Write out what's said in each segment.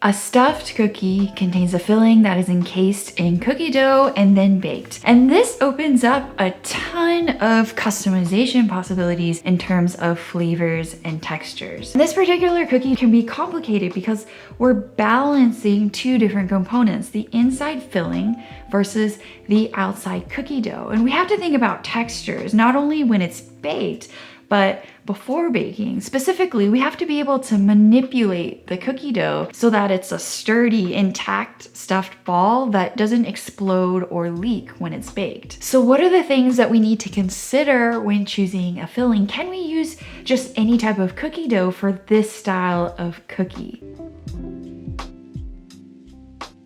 A stuffed cookie contains a filling that is encased in cookie dough and then baked. And this opens up a ton of customization possibilities in terms of flavors and textures. This particular cookie can be complicated because we're balancing two different components, the inside filling versus the outside cookie dough. And we have to think about textures, not only when it's baked, but before baking. Specifically, we have to be able to manipulate the cookie dough so that it's a sturdy, intact stuffed ball that doesn't explode or leak when it's baked. So what are the things that we need to consider when choosing a filling? Can we use just any type of cookie dough for this style of cookie?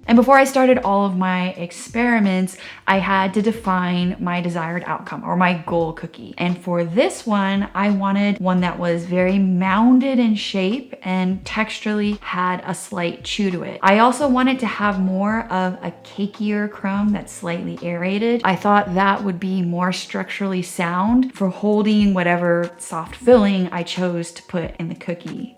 And before I started all of my experiments, I had to define my desired outcome or my goal cookie. And for this one, I wanted one that was very mounded in shape and texturally had a slight chew to it. I also wanted to have more of a cakier crumb that's slightly aerated. I thought that would be more structurally sound for holding whatever soft filling I chose to put in the cookie.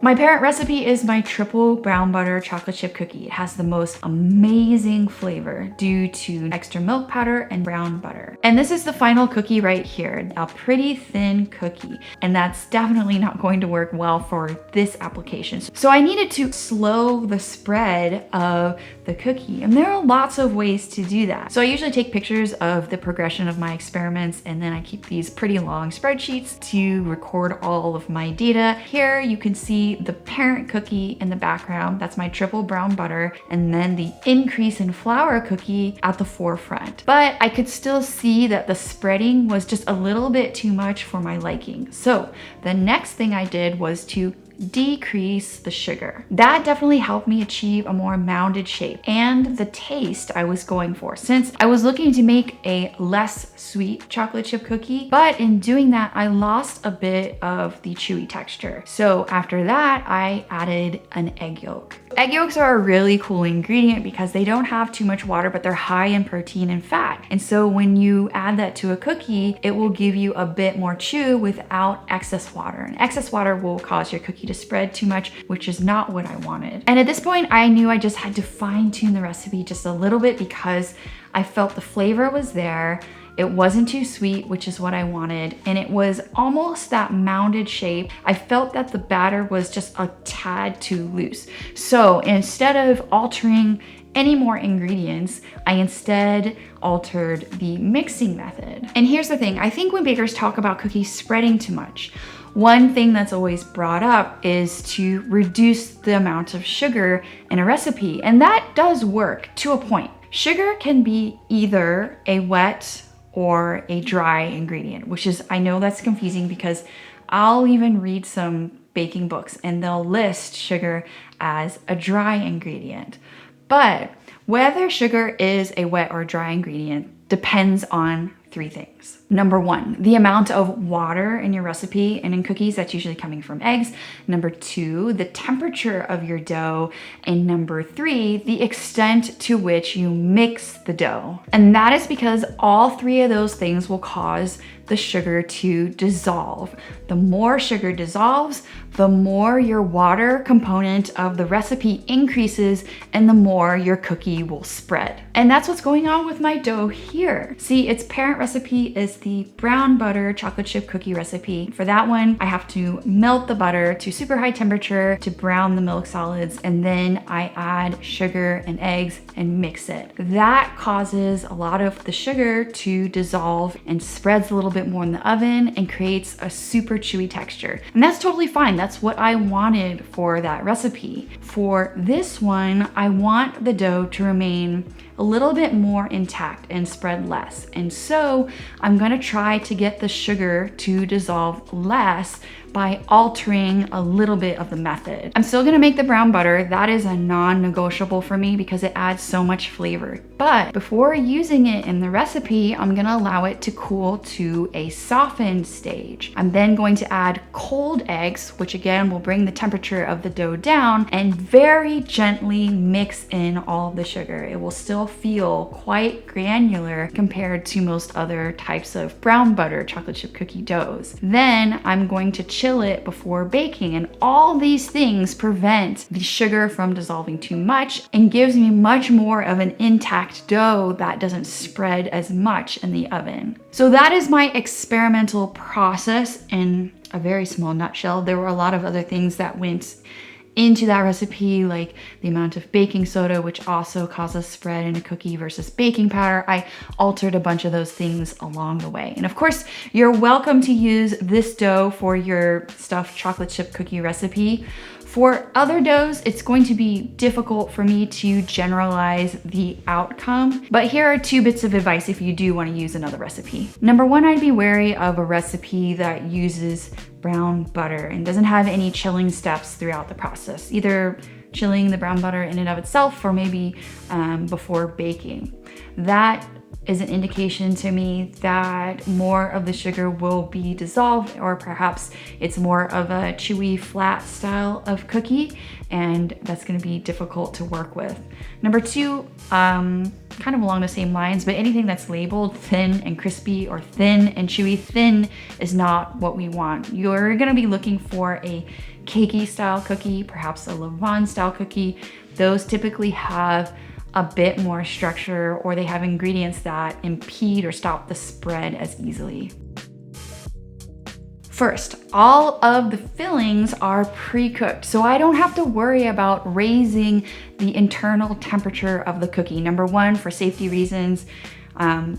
My parent recipe is my triple brown butter chocolate chip cookie. It has the most amazing flavor due to extra milk powder and brown butter. And this is the final cookie right here, a pretty thin cookie. And that's definitely not going to work well for this application. So I needed to slow the spread of the cookie. And there are lots of ways to do that. So I usually take pictures of the progression of my experiments, and then I keep these pretty long spreadsheets to record all of my data. Here you can see the parent cookie in the background. That's my triple brown butter, and then the increase in flour cookie at the forefront. But I could still see that the spreading was just a little bit too much for my liking. So the next thing I did was to decrease the sugar. That definitely helped me achieve a more mounded shape and the taste I was going for, since I was looking to make a less sweet chocolate chip cookie. But in doing that, I lost a bit of the chewy texture. So after that, I added an egg yolk. Egg yolks are a really cool ingredient because they don't have too much water, but they're high in protein and fat. And so when you add that to a cookie, it will give you a bit more chew without excess water. And excess water will cause your cookie to spread too much, which is not what I wanted. And at this point, I knew I just had to fine tune the recipe just a little bit because I felt the flavor was there. It wasn't too sweet, which is what I wanted, and it was almost that mounded shape. I felt that the batter was just a tad too loose. So instead of altering any more ingredients, I instead altered the mixing method. And here's the thing, I think when bakers talk about cookies spreading too much, one thing that's always brought up is to reduce the amount of sugar in a recipe, and that does work to a point. Sugar can be either a wet or a dry ingredient, which is, I know that's confusing because I'll even read some baking books and they'll list sugar as a dry ingredient. But whether sugar is a wet or dry ingredient depends on three things. Number one, the amount of water in your recipe, and in cookies, that's usually coming from eggs. Number two, the temperature of your dough. And number three, the extent to which you mix the dough. And that is because all three of those things will cause the sugar to dissolve. The more sugar dissolves, the more your water component of the recipe increases and the more your cookie will spread. And that's what's going on with my dough here. See, its parent recipe is the brown butter chocolate chip cookie recipe. For that one, I have to melt the butter to super high temperature to brown the milk solids, and then I add sugar and eggs and mix it. That causes a lot of the sugar to dissolve and spreads a little bit more in the oven and creates a super chewy texture. And that's totally fine. That's what I wanted for that recipe. For this one, I want the dough to remain a little bit more intact and spread less. And so I'm gonna try to get the sugar to dissolve less by altering a little bit of the method. I'm still gonna make the brown butter. That is a non-negotiable for me because it adds so much flavor. But before using it in the recipe, I'm gonna allow it to cool to a softened stage. I'm then going to add cold eggs, which again will bring the temperature of the dough down, and very gently mix in all of the sugar. It will still feel quite granular compared to most other types of brown butter chocolate chip cookie doughs. Then I'm going to chill it before baking. And all these things prevent the sugar from dissolving too much and gives me much more of an intact dough that doesn't spread as much in the oven. So that is my experimental process in a very small nutshell. There were a lot of other things that went into that recipe, like the amount of baking soda, which also causes spread in a cookie versus baking powder. I altered a bunch of those things along the way. And of course, you're welcome to use this dough for your stuffed chocolate chip cookie recipe. For other doughs, it's going to be difficult for me to generalize the outcome, but here are 2 bits of advice if you do want to use another recipe. Number 1, I'd be wary of a recipe that uses brown butter and doesn't have any chilling steps throughout the process, either chilling the brown butter in and of itself or maybe before baking. That is an indication to me that more of the sugar will be dissolved, or perhaps it's more of a chewy, flat style of cookie, and that's gonna be difficult to work with. Number 2, kind of along the same lines, but anything that's labeled thin and crispy or thin and chewy, thin is not what we want. You're gonna be looking for a cakey style cookie, perhaps a levain style cookie. Those typically have a bit more structure, or they have ingredients that impede or stop the spread as easily. First, all of the fillings are pre-cooked, so I don't have to worry about raising the internal temperature of the cookie. Number 1, for safety reasons.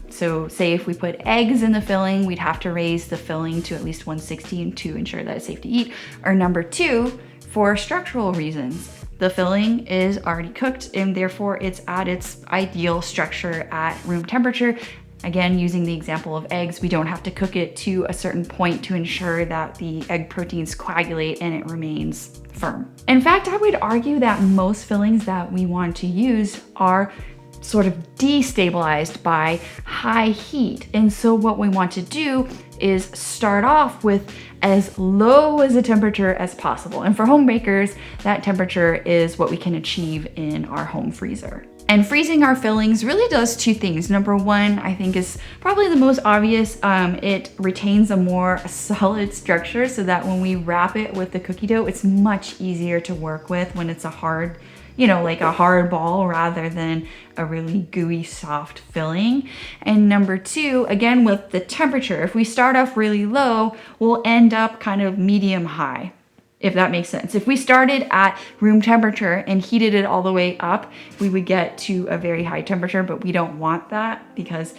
So say if we put eggs in the filling, we'd have to raise the filling to at least 160 to ensure that it's safe to eat. Or number 2, for structural reasons. The filling is already cooked and therefore it's at its ideal structure at room temperature. Again, using the example of eggs, we don't have to cook it to a certain point to ensure that the egg proteins coagulate and it remains firm. In fact, I would argue that most fillings that we want to use are sort of destabilized by high heat. And so what we want to do is start off with as low as a temperature as possible. And for home bakers, that temperature is what we can achieve in our home freezer. And freezing our fillings really does 2 things. Number 1, I think is probably the most obvious. It retains a more solid structure so that when we wrap it with the cookie dough, it's much easier to work with when it's a hard, like a hard ball rather than a really gooey, soft filling. And number 2, again, with the temperature, if we start off really low, we'll end up kind of medium high, if that makes sense. If we started at room temperature and heated it all the way up, we would get to a very high temperature, but we don't want that because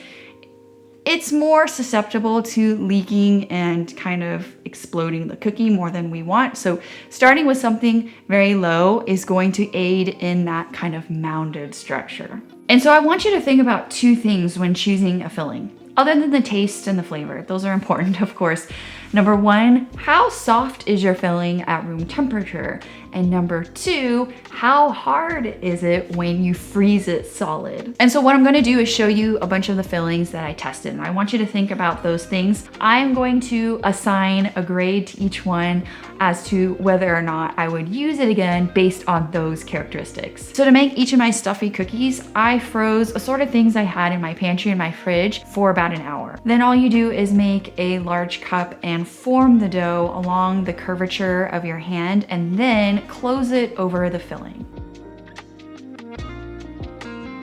it's more susceptible to leaking and kind of exploding the cookie more than we want. So starting with something very low is going to aid in that kind of mounded structure. And so I want you to think about 2 things when choosing a filling. Other than the taste and the flavor, those are important, of course. Number 1, how soft is your filling at room temperature? And number 2, how hard is it when you freeze it solid? And so what I'm gonna do is show you a bunch of the fillings that I tested, and I want you to think about those things. I'm going to assign a grade to each one as to whether or not I would use it again based on those characteristics. So to make each of my stuffy cookies, I froze assorted things I had in my pantry and my fridge for about an hour. Then all you do is make a large cup and form the dough along the curvature of your hand and then close it over the filling.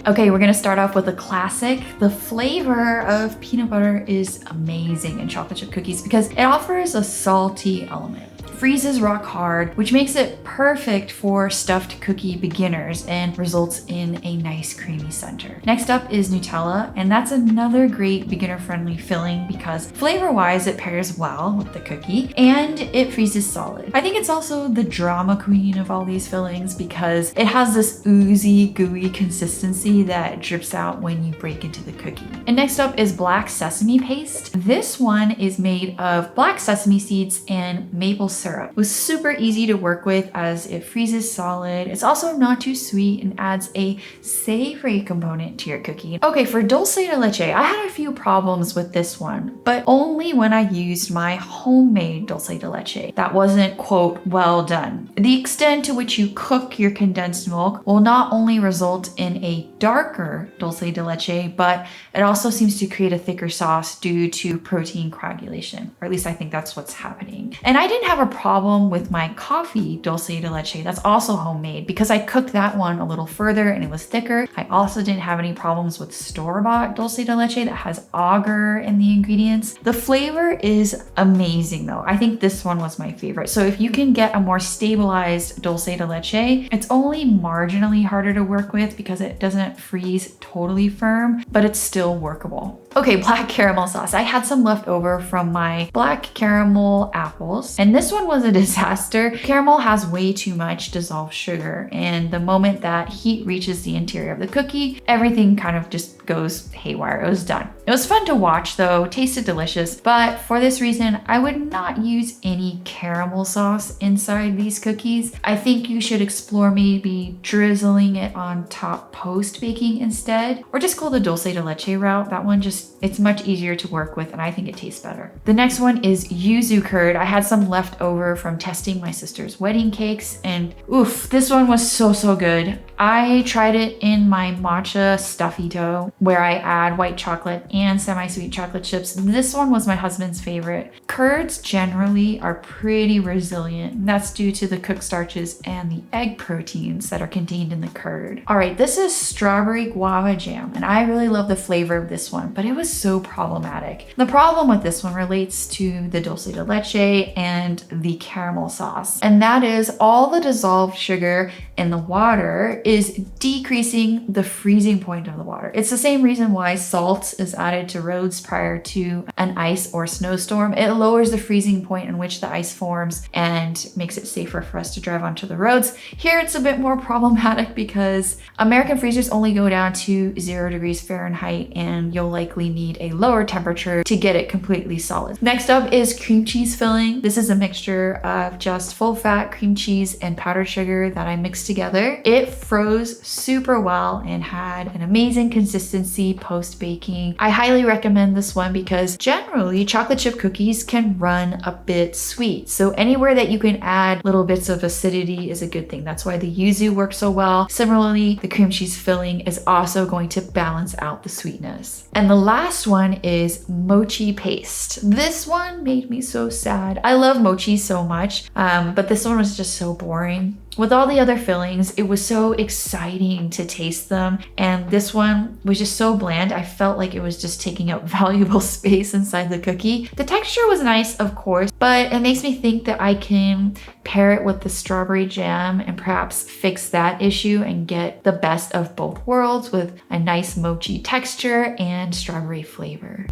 Okay, we're gonna start off with a classic. The flavor of peanut butter is amazing in chocolate chip cookies because it offers a salty element. Freezes rock hard, which makes it perfect for stuffed cookie beginners and results in a nice creamy center. Next up is Nutella, and that's another great beginner-friendly filling because flavor-wise it pairs well with the cookie and it freezes solid. I think it's also the drama queen of all these fillings because it has this oozy, gooey consistency that drips out when you break into the cookie. And next up is black sesame paste. This one is made of black sesame seeds and maple syrup syrup. It was super easy to work with as it freezes solid. It's also not too sweet and adds a savory component to your cookie. Okay, for dulce de leche, I had a few problems with this one, but only when I used my homemade dulce de leche. That wasn't, quote, well done. The extent to which you cook your condensed milk will not only result in a darker dulce de leche, but it also seems to create a thicker sauce due to protein coagulation, or at least I think that's what's happening. And I didn't have a problem with my coffee dulce de leche that's also homemade because I cooked that one a little further and it was thicker. I also didn't have any problems with store-bought dulce de leche that has agar in the ingredients. The flavor is amazing though. I think this one was my favorite. So if you can get a more stabilized dulce de leche, it's only marginally harder to work with because it doesn't freeze totally firm, but it's still workable. Okay, black caramel sauce. I had some left over from my black caramel apples, and this one was a disaster. Caramel has way too much dissolved sugar, and the moment that heat reaches the interior of the cookie, everything kind of just goes haywire. It was done. It was fun to watch though, tasted delicious, but for this reason, I would not use any caramel sauce inside these cookies. I think you should explore maybe drizzling it on top post baking instead, or just go the dulce de leche route. That one it's much easier to work with and I think it tastes better. The next one is yuzu curd. I had some left over from testing my sister's wedding cakes and oof, this one was so good. I tried it in my matcha stuffy dough where I add white chocolate and semi-sweet chocolate chips. This one was my husband's favorite. Curds generally are pretty resilient, and that's due to the cooked starches and the egg proteins that are contained in the curd. All right, this is strawberry guava jam, and I really love the flavor of this one, but it was so problematic. The problem with this one relates to the dulce de leche and the caramel sauce, and that is all the dissolved sugar in the water is decreasing the freezing point of the water. It's the same reason why salt is added to roads prior to an ice or snowstorm. It lowers the freezing point in which the ice forms and makes it safer for us to drive onto the roads. Here it's a bit more problematic because American freezers only go down to 0 degrees Fahrenheit and you'll likely need a lower temperature to get it completely solid. Next up is cream cheese filling. This is a mixture of just full fat cream cheese and powdered sugar that I mixed together. It froze super well and had an amazing consistency post baking. I highly recommend this one because generally chocolate chip cookies can run a bit sweet. So anywhere that you can add little bits of acidity is a good thing. That's why the yuzu works so well. Similarly, the cream cheese filling is also going to balance out the sweetness. And the last one is mochi paste. This one made me so sad. I love mochi so much, but this one was just so boring. With all the other fillings, it was so exciting to taste them. And this one was just so bland. I felt like it was just taking up valuable space inside the cookie. The texture was nice, of course, but it makes me think that I can pair it with the strawberry jam and perhaps fix that issue and get the best of both worlds with a nice mochi texture and strawberry flavor.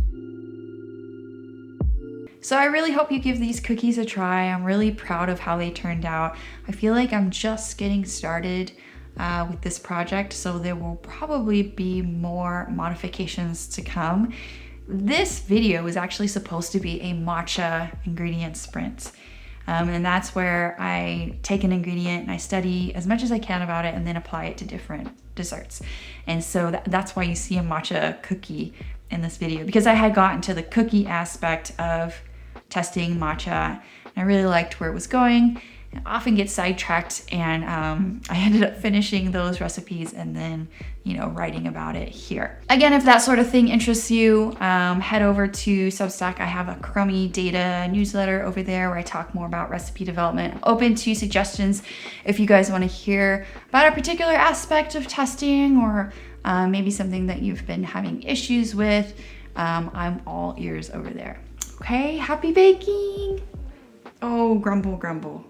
So I really hope you give these cookies a try. I'm really proud of how they turned out. I feel like I'm just getting started with this project, so there will probably be more modifications to come. This video is actually supposed to be a matcha ingredient sprint. And that's where I take an ingredient and I study as much as I can about it and then apply it to different desserts. And so that's why you see a matcha cookie in this video, because I had gotten to the cookie aspect of testing matcha and I really liked where it was going. I often get sidetracked and I ended up finishing those recipes and then, writing about it here. Again, if that sort of thing interests you, head over to Substack. I have a crummy data newsletter over there where I talk more about recipe development. I'm open to suggestions if you guys want to hear about a particular aspect of testing or maybe something that you've been having issues with. I'm all ears over there. Okay, happy baking. Oh, grumble, grumble.